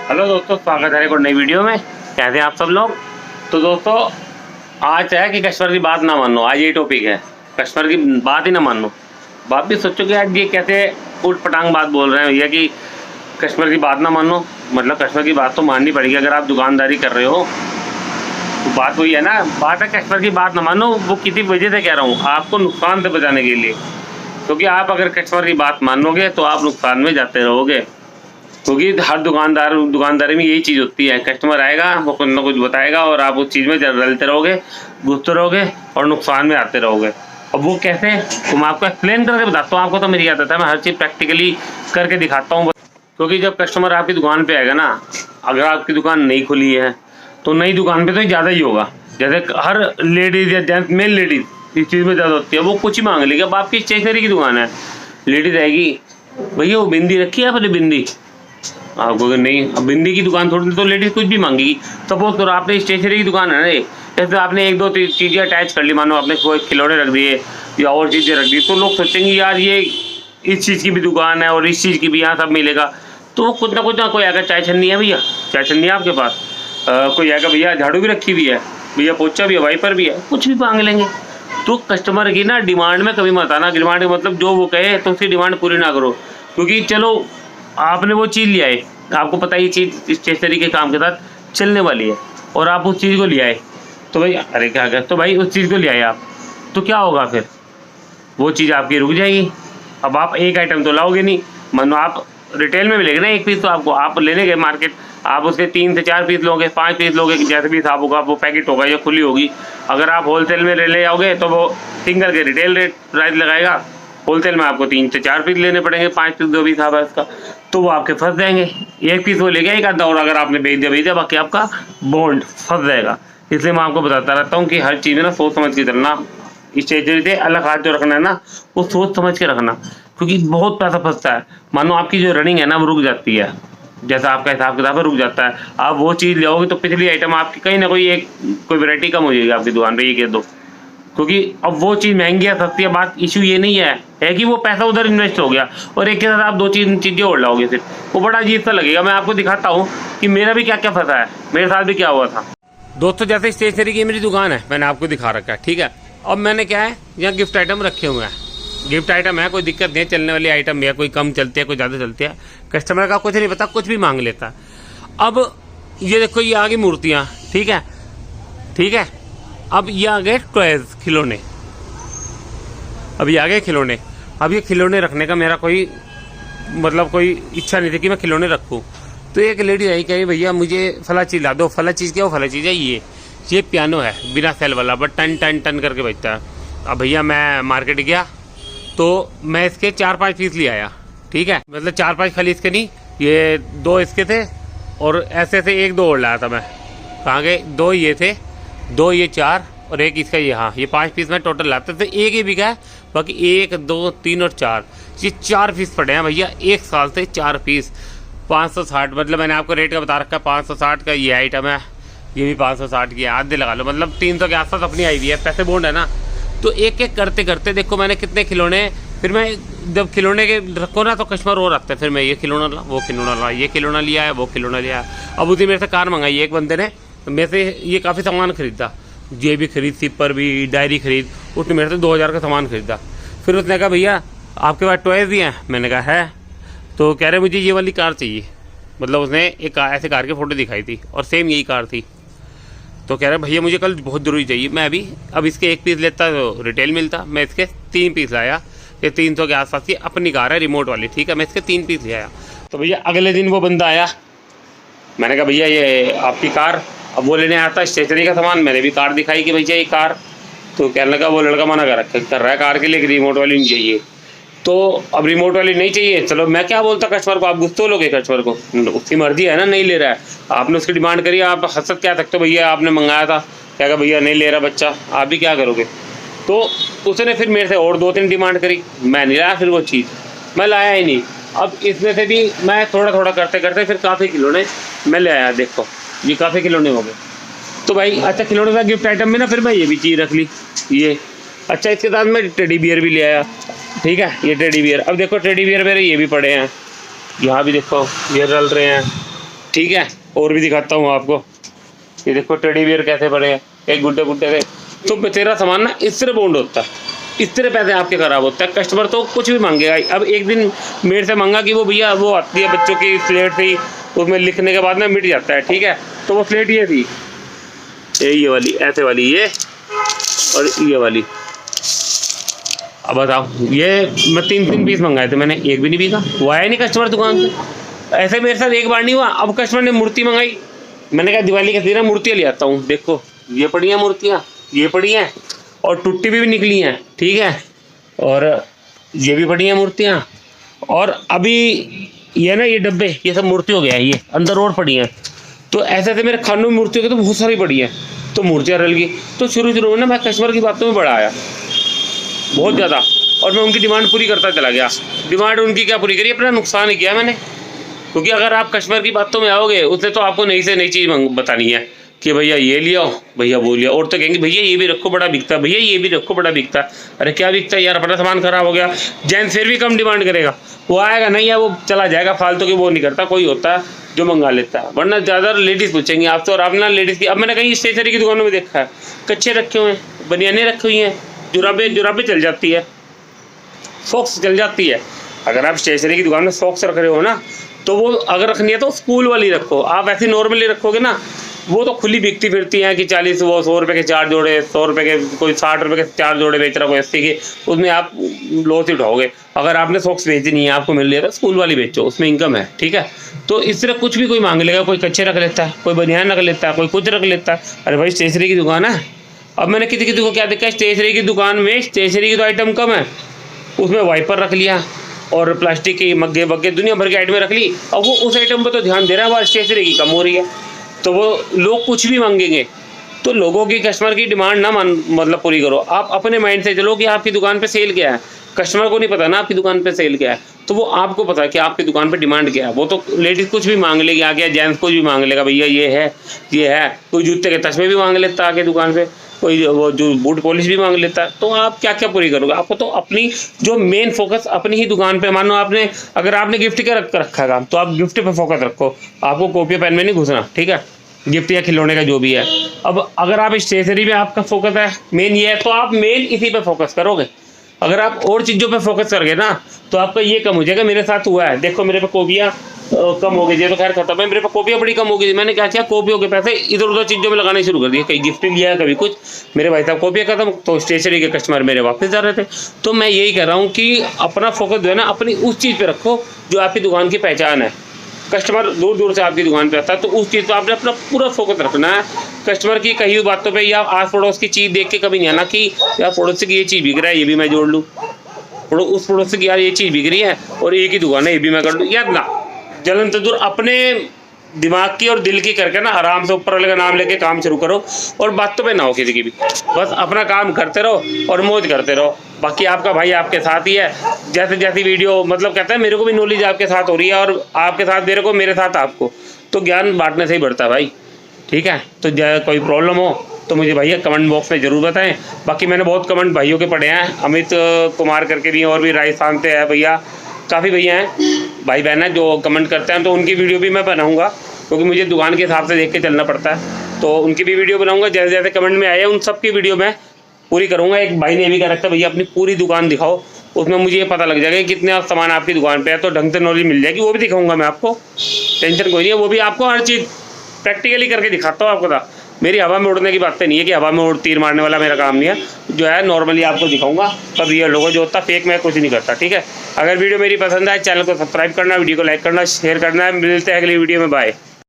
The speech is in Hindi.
हेलो दोस्तों, स्वागत है एक और नई वीडियो में। कैसे हैं आप सब लोग। तो दोस्तों आज है कि कस्टमर की बात ना मानो। आज ये टॉपिक है, कस्टमर की बात ही ना मानो। बात भी सोचो कि आज ये कैसे उठ पटांग बात बोल रहे हैं भैया कि कस्टमर की बात ना मानो। मतलब कस्टमर की बात तो माननी पड़ेगी अगर आप दुकानदारी कर रहे हो। तो बात वही है ना, बात है कस्टमर की बात ना मानो। वो किसी वजह से कह रहा हूँ, आपको नुकसान से बचाने के लिए। क्योंकि आप अगर कस्टमर की बात मानोगे तो आप नुकसान में जाते रहोगे। क्योंकि हर दुकानदारी में यही चीज़ होती है, कस्टमर आएगा वो कुछ ना कुछ बताएगा और आप उस चीज़ में रलते रहोगे, घुसते रहोगे और नुकसान में आते रहोगे। अब वो कैसे, तो मैं आपको एक्सप्लेन करके बताता हूँ। आपको तो मेरी आदत है, मैं हर चीज़ प्रैक्टिकली करके दिखाता हूँ। क्योंकि जब कस्टमर आपकी दुकान पे आएगा ना, अगर आपकी दुकान नहीं खुली है तो नई दुकान पे तो ज़्यादा ही होगा। जैसे हर लेडीज़ या जेंट्स, मेल लेडीज़ इस चीज़ में ज़्यादा होती है। वो कुछ ही मांग लेगी। अब आपकी स्टेशनरी की दुकान है, लेडीज़ आएगी, भैया वो बिंदी रखी है आपने बिंदी, आपको अगर नहीं, अब बिंदी की दुकान थोड़ी तो लेडीज कुछ भी मांगेगी। सपोज करो आपने स्टेशनरी की दुकान है ना, जैसे आपने एक दो चीज़ें अटैच कर ली, मानो आपने कोई खिलौने रख दिए या और चीज़ें रख दी, तो लोग सोचेंगे यार ये इस चीज़ की भी दुकान है और इस चीज़ की भी, यहाँ सब मिलेगा। तो वो कुछ ना कोई आएगा, चाय छन्नी है भैया, चाय छन्नी है आपके पास, कोई आएगा भैया झाड़ू भी रखी हुई है, भैया पोछा भी है, वाइपर भी है, कुछ भी मांग लेंगे। तो कस्टमर की ना डिमांड में कभी मत आना। डिमांड मतलब जो वो कहे तो उसकी डिमांड पूरी ना करो। क्योंकि चलो आपने वो चीज़ लिया है, आपको पता है ये चीज़ स्टेशनरी के काम के साथ चलने वाली है और आप उस चीज़ को ले आए, तो भाई अरे क्या कर, तो भाई उस चीज़ को ले आए आप, तो क्या होगा फिर, वो चीज़ आपकी रुक जाएगी। अब आप एक आइटम तो लाओगे नहीं, मानो आप रिटेल में मिलेगा ना एक पीस, तो आपको आप लेने गए मार्केट, आप उसके 3 से 4 पीस लोगे, 5 पीस लोगे, जैसे भी हिसाब होगा वो पैकेट होगा या खुली होगी। अगर आप होलसेल में ले जाओगे तो वो सिंगल के रिटेल रेट प्राइस लगाएगा, होलसेल में आपको 3 से 4 पीस लेने पड़ेंगे, 5 पीस जो भी हिसाब है उसका, तो वो आपके फंस जाएंगे। एक पीस वो ले गया एक आधा, और अगर आपने भेज दिया बाकी आपका बॉन्ड फंस जाएगा। इसलिए मैं आपको बताता रहता हूँ कि हर चीज़ में ना सोच समझ के चलना। स्टेशनरी से अलग हाथ जो रखना है ना, वो सोच समझ के रखना, क्योंकि बहुत पैसा फंसता है। मानो आपकी जो रनिंग है ना वो रुक जाती है, जैसा आपका हिसाब किताब है रुक जाता है। आप वो चीज़ ले आओगे तो पिछली आइटम आपकी कहीं ना कोई वैरायटी कम हो जाएगी आपकी दुकान पे, ये कह दो। क्योंकि अब वो चीज़ महंगी है सस्ती है, बात इशू ये नहीं है कि वो पैसा उधर इन्वेस्ट हो गया और एक के साथ आप 2-3 चीज़ें और लाओगे, फिर वो बड़ा अजीब सा लगेगा। मैं आपको दिखाता हूँ कि मेरा भी क्या क्या फंसा है, मेरे साथ भी क्या हुआ था। दोस्तों जैसे स्टेशनरी की मेरी दुकान है, मैंने आपको दिखा रखा है, ठीक है। अब मैंने क्या है, यहाँ गिफ्ट आइटम रखे हुए हैं, गिफ्ट आइटम है, कोई दिक्कत नहीं है, चलने वाली आइटम है, कोई कम चलती है कोई ज़्यादा चलती है, कस्टमर का कुछ नहीं पता, कुछ भी मांग लेता है। अब ये देखो ये आ गई मूर्तियाँ, ठीक है ठीक है। अब ये आ गए टॉयज, खिलौने, अब ये आ गए खिलौने। अब ये खिलौने रखने का मेरा कोई मतलब कोई इच्छा नहीं थी कि मैं खिलौने रखूँ। तो एक लेडी आई कही भैया मुझे फला चीज़ ला दो। फला चीज़ क्या, वो फला चीज़ है ये पियानो है बिना सेल वाला, बट टन टन टन करके बजता है। अब भैया मैं मार्केट गया तो मैं इसके 4-5 पीस ले आया, ठीक है। मतलब 4-5 खाली इसके नहीं, ये 2 इसके थे और ऐसे 1-2 और लाया था मैं। कहाँ गए, 2 ये थे, 2 ये 4 और एक इसका ये, हाँ ये 5 पीस मैं टोटल लाते थे। एक ही बिका है, बाकी 1, 2, 3 और 4, ये 4 पीस पड़े हैं भैया। 1 साल से 4 पीस 560, मतलब मैंने आपको रेट का बता रखा है 560 का ये आइटम है, ये भी 560 की है, आधे लगा लो, मतलब 300 के आसपास अपनी आई हुई है, पैसे बॉन्ड है ना। तो एक एक करते करते देखो मैंने कितने खिलौने, फिर मैं जब खिलौने के रखो ना तो कस्टमर और रखते हैं, फिर मैं ये खिलौना ला, वो खिलौना ला, ये खिलौना लिया है, वो खिलौना लिया है। अब उसी मेरे से कार मंगाई एक बंदे ने, मेरे से ये काफ़ी सामान खरीदा, ये भी खरीद, सिपर भी, डायरी खरीद, उसने मेरे से 2000 का सामान खरीदा। फिर उसने कहा भैया आपके पास टॉयज भी हैं, मैंने कहा है। तो कह रहे मुझे ये वाली कार चाहिए, मतलब उसने एक ऐसे कार की फ़ोटो दिखाई थी और सेम यही कार थी। तो कह रहे भैया मुझे कल बहुत ज़रूरी चाहिए। मैं अभी अब इसके 1 पीस लेता तो रिटेल मिलता, मैं इसके 3 पीस लाया। ये 300 के आसपास की अपनी कार है रिमोट वाली, ठीक है, मैं इसके 3 पीस ले आया। तो भैया अगले दिन वो बंदा आया, मैंने कहा भैया ये आपकी कार, अब वो लेने आता स्टेशनरी का सामान, मैंने भी कार दिखाई कि भैया ये कार, तो कहने लगा वो लड़का मना कर रहा है कार के लिए कि रिमोट वाली नहीं चाहिए। तो अब रिमोट वाली नहीं चाहिए, चलो मैं क्या बोलता कस्टमर को, आप गुस्से लोगे कस्टमर को, उसकी मर्जी है ना, नहीं ले रहा है, आपने उसकी डिमांड करी, आप हंसत क्या सकते हो, भैया आपने मंगाया था, क्या कहा भैया नहीं ले रहा बच्चा, आप भी क्या करोगे। तो उसने फिर मेरे से और 2-3 डिमांड करी, मैं नहीं लाया, फिर वो चीज़ मैं लाया ही नहीं। अब इसमें से भी मैं थोड़ा थोड़ा करते करते फिर काफ़ी खिलौने मैं ले आया, देखो ये काफ़ी खिलौने हो गए। तो भाई अच्छा खिलौने का गिफ्ट आइटम में ना फिर मैं ये भी चीज़ रख ली, ये अच्छा इसके साथ मैं टेडी बियर भी ले आया, ठीक है, ये टेडी बियर। अब देखो टेडी बियर मेरे ये भी पड़े हैं, यहाँ भी देखो ये रल रहे हैं, ठीक है, और भी दिखाता हूँ आपको। ये देखो टेडी बियर कैसे पड़े हैं, एक गुड्डे गुड्डे से। तो तेरा सामान ना इस तरह बॉन्ड होता है, इस तरह पैसे आपके खराब होता है। कस्टमर तो कुछ भी मांगेगा। अब एक दिन मेरे से मांगा कि वो भैया वो आती है बच्चों की स्लेट थी, उसमें लिखने के बाद ना मिट जाता है, ठीक है। तो वो स्लेट ये थी, ये वाली, ऐसे वाली ये, और ये वाली। अब बताओ, ये मैं 3 पीस मंगाए थे मैंने, एक भी नहीं बिका। वो आया नहीं कस्टमर दुकान पे। ऐसे मेरे साथ एक बार नहीं हुआ। अब कस्टमर ने मूर्ति मंगाई, मैंने कहा दिवाली के दिन मूर्तियाँ ले आता हूँ। देखो ये पड़ी हैं मूर्तियाँ, ये पड़ी हैं, और टूटी भी निकली हैं, ठीक है। और ये भी पड़ी हैं मूर्तियाँ। और अभी ये ना, ये डब्बे, ये सब मूर्ति हो गया है, ये अंदर और पड़ी हैं। तो ऐसे ऐसे मेरे खानों में मूर्ति हो गई, तो बहुत सारी पड़ी हैं, तो मूर्तियाँ रल गई। तो शुरू में ना मैं कस्टमर की बातों में बड़ा आया बहुत ज़्यादा, और मैं उनकी डिमांड पूरी करता चला गया। डिमांड उनकी क्या पूरी करी, अपना नुकसान ही किया मैंने। क्योंकि अगर आप कस्टमर की बातों में आओगे, उसने तो आपको नई से नई चीज़ बतानी है कि भैया ये लिया, भैया वो लिया। और तो कहेंगे भैया ये भी रखो बड़ा बिकता, भैया ये भी रखो बड़ा बिकता। अरे क्या बिकता है यार, अपना सामान खराब हो गया। जैन फिर भी कम डिमांड करेगा, वो आएगा नहीं है, वो चला जाएगा फालतू की। वो नहीं करता, कोई होता है जो मंगा लेता है, वरना ज़्यादा लेडीज़ पूछेंगे आपसे। और आपने लेडीज़ की, अब मैंने कहीं स्टेशनरी की दुकानों में देखा है कच्चे रखे हुए हैं, बनियानें रखी हुई हैं, जुराबे चल जाती है, सॉक्स चल जाती है। अगर आप स्टेशनरी की दुकान में सॉक्स रख रहे हो ना, तो वो अगर रखनी है तो स्कूल वाली रखो। आप ऐसे नॉर्मली रखोगे ना, वो तो खुली बिकती फिरती हैं कि 40 वो 100 रुपये के 4 जोड़े, 100 रुपये के, कोई 60 रुपये के 4 जोड़े बेच रहा, कोई 80 के, उसमें आप लॉस ही उठाओगे। अगर आपने सॉक्स बेचनी है, आपको मिल रही है, तो स्कूल वाली बेचो, उसमें इनकम है, ठीक है। तो इस तरह कुछ भी कोई मांग लेगा, कोई कच्चे रख लेता है, कोई बनियान रख लेता है, कोई कुछ रख लेता है। अरे भाई स्टेशनरी की दुकान है। अब मैंने किसी को क्या देखा है, स्टेशनरी की दुकान में स्टेशनरी की तो आइटम कम है, उसमें वाइपर रख लिया और प्लास्टिक के मग्गे वग्गे दुनिया भर के आइटमें रख ली। अब वो उस आइटम पर तो ध्यान दे रहा है, वहाँ स्टेशनरी की कम हो रही है, तो वो लोग कुछ भी मांगेंगे। तो लोगों की, कस्टमर की डिमांड ना मतलब पूरी करो। आप अपने माइंड से चलो कि आपकी दुकान पे सेल क्या है। कस्टमर को नहीं पता ना आपकी दुकान पे सेल क्या है, तो वो आपको पता है कि आपकी दुकान पे डिमांड क्या है। वो तो लेडीज़ कुछ भी मांग लेगी आगे, जेंट्स कुछ भी मांग लेगा, भैया ये है, ये है। कोई जूते के तस्मे भी मांग लेता है आगे दुकान पे, कोई वो जो बूट पॉलिश भी मांग लेता है। तो आप क्या क्या पूरी करोगे? आपको तो अपनी जो मेन फोकस अपनी ही दुकान पे, मानो आपने, अगर आपने गिफ्ट का रखा काम, तो आप गिफ्ट पे फोकस रखो। आपको कॉपी पेन में नहीं घुसना, ठीक है, गिफ्ट या खिलौने का जो भी है। अब अगर आप स्टेशनरी में आपका फोकस है मेन ये है, तो आप मेन इसी पे फोकस करोगे। अगर आप और चीज़ों पे फोकस करोगे ना, तो आपका ये कम हो जाएगा। मेरे साथ हुआ है, देखो मेरे पे कॉपियाँ कम हो गई, ये तो खैर खत्म है। मेरे पे कॉपियाँ बड़ी कम हो गई। मैंने क्या किया, कॉपियों के पैसे इधर उधर चीज़ों में लगाने शुरू कर दिए। कहीं गिफ्ट लिया, कभी कुछ। मेरे भाई साहब कॉपियाँ खत्म, तो स्टेशनरी के कस्टमर मेरे वापस जा रहे थे। तो मैं यही कह रहा हूँ कि अपना फोकस जो है ना, अपनी उस चीज़ पर रखो जो आपकी दुकान की पहचान है। कस्टमर दूर दूर से आपकी दुकान पे आता है, तो उस चीज़ पर आपने अपना पूरा फोकस रखना है। कस्टमर की कही हुई बातों पे या आस पड़ोस की चीज़ देख के कभी नहीं आना कि यार पड़ोस की ये चीज़ बिक रहा है, ये भी मैं जोड़ लूँ। उस पड़ोस की यार ये चीज़ बिक रही है और एक ही दुकान है, ये भी मैं कर लूँ। यार ना, जलन तो दूर, अपने दिमाग की और दिल की करके ना आराम से ऊपर वाले का नाम लेके काम शुरू करो, और बातों पे ना हो किसी की भी। बस अपना काम करते रहो और मौज करते रहो। बाकी आपका भाई आपके साथ ही है। जैसे जैसी वीडियो, मतलब कहता है मेरे को भी नॉलेज आपके साथ हो रही है, और आपके साथ मेरे को, मेरे साथ आपको, तो ज्ञान बांटने से ही बढ़ता है भाई, ठीक है। तो कोई प्रॉब्लम हो तो मुझे भैया कमेंट बॉक्स में ज़रूर बताएं। बाकी मैंने बहुत कमेंट भाइयों के पढ़े हैं, अमित कुमार करके भी, और भी राजस्थान से है भैया, काफ़ी भैया हैं, भाई बहन हैं जो कमेंट करते हैं। तो उनकी वीडियो भी मैं बनाऊंगा, क्योंकि मुझे दुकान के हिसाब से देख के चलना पड़ता है। तो उनकी भी वीडियो बनाऊंगा, जैसे जैसे कमेंट में आए उन सब की वीडियो मैं पूरी करूँगा। एक भाई ने भी कह रखा है भैया अपनी पूरी दुकान दिखाओ, उसमें मुझे ये पता लग जाएगा कि कितने सामान आपकी दुकान पे है, तो ढंग से नॉलेज मिल जाएगी। वो भी दिखाऊंगा मैं आपको, टेंशन कोई नहीं है। वो भी आपको हर चीज़ प्रैक्टिकली करके दिखाता हूँ आपको। था मेरी हवा में उड़ने की बातें नहीं है कि हवा में उड़ तीर मारने वाला मेरा काम नहीं है। जो है नॉर्मली आपको दिखाऊंगा, तब रियल लोगों जो होता, फेक मैं कुछ नहीं करता, ठीक है। अगर वीडियो मेरी पसंद आए, चैनल को सब्सक्राइब करना, वीडियो को लाइक करना, शेयर करना है। मिलते हैं अगली वीडियो में, बाय।